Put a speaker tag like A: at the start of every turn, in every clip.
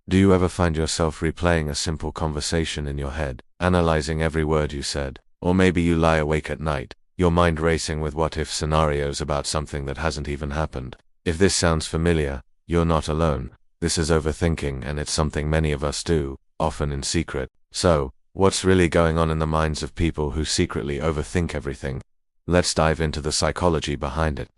A: Do you ever find yourself replaying a simple conversation in your head, analyzing every word you said? Or maybe you lie awake at night, your mind racing with what-if scenarios about something that hasn't even happened. If this sounds familiar, you're not alone. This is overthinking, and it's something many of us do, often in secret. So, what's really going on in the minds of people who secretly overthink everything? Let's dive into the psychology behind it.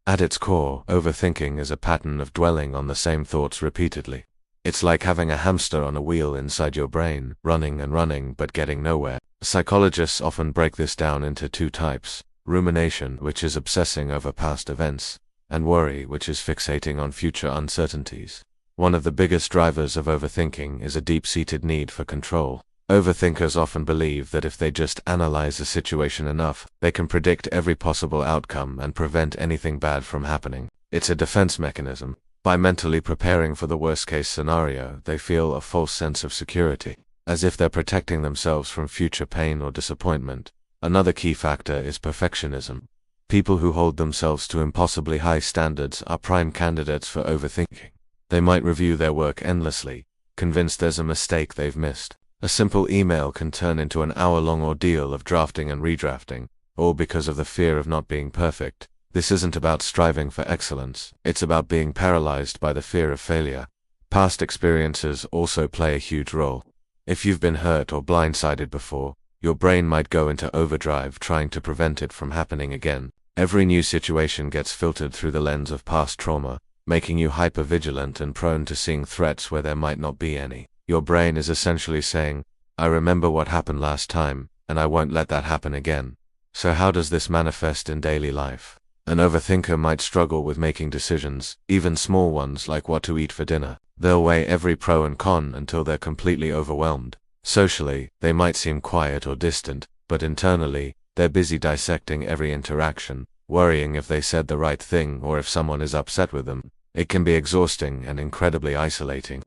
A: At its core, overthinking is a pattern of dwelling on the same thoughts repeatedly. It's like having a hamster on a wheel inside your brain, running and running but getting nowhere. Psychologists often break this down into two types: rumination, which is obsessing over past events, and worry, which is fixating on future uncertainties. One of the biggest drivers of overthinking is a deep-seated need for control. Overthinkers often believe that if they just analyze a situation enough, they can predict every possible outcome and prevent anything bad from happening. It's a defense mechanism. By mentally preparing for the worst-case scenario, they feel a false sense of security, as if they're protecting themselves from future pain or disappointment. Another key factor is perfectionism. People who hold themselves to impossibly high standards are prime candidates for overthinking. They might review their work endlessly, convinced there's a mistake they've missed. A simple email can turn into an hour-long ordeal of drafting and redrafting, all because of the fear of not being perfect. This isn't about striving for excellence, it's about being paralyzed by the fear of failure. Past experiences also play a huge role. If you've been hurt or blindsided before, your brain might go into overdrive trying to prevent it from happening again. Every new situation gets filtered through the lens of past trauma, making you hyper-vigilant and prone to seeing threats where there might not be any. Your brain is essentially saying, I remember what happened last time, and I won't let that happen again. So how does this manifest in daily life? An overthinker might struggle with making decisions, even small ones like what to eat for dinner. They'll weigh every pro and con until they're completely overwhelmed. Socially, they might seem quiet or distant, but internally, they're busy dissecting every interaction, worrying if they said the right thing or if someone is upset with them. It can be exhausting and incredibly isolating.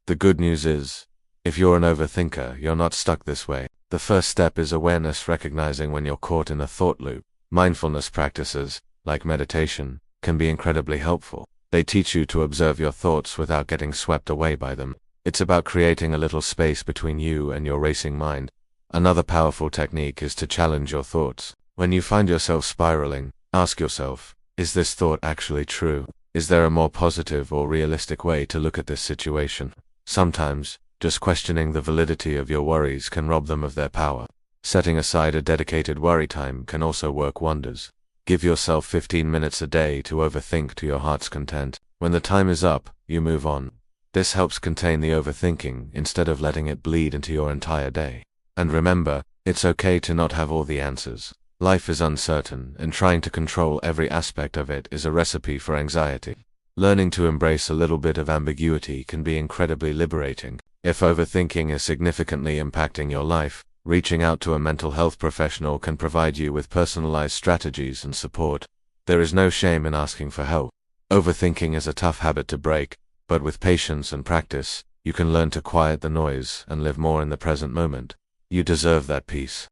A: The good news is, if you're an overthinker, you're not stuck this way. The first step is awareness, recognizing when you're caught in a thought loop. Mindfulness practices, like meditation, can be incredibly helpful. They teach you to observe your thoughts without getting swept away by them. It's about creating a little space between you and your racing mind. Another powerful technique is to challenge your thoughts. When you find yourself spiraling, ask yourself, is this thought actually true? Is there a more positive or realistic way to look at this situation? Sometimes, just questioning the validity of your worries can rob them of their power. Setting aside a dedicated worry time can also work wonders. Give yourself 15 minutes a day to overthink to your heart's content. When the time is up, you move on. This helps contain the overthinking instead of letting it bleed into your entire day. And remember, it's okay to not have all the answers. Life is uncertain, and trying to control every aspect of it is a recipe for anxiety. Learning to embrace a little bit of ambiguity can be incredibly liberating. If overthinking is significantly impacting your life, reaching out to a mental health professional can provide you with personalized strategies and support. There is no shame in asking for help. Overthinking is a tough habit to break, but with patience and practice, you can learn to quiet the noise and live more in the present moment. You deserve that peace.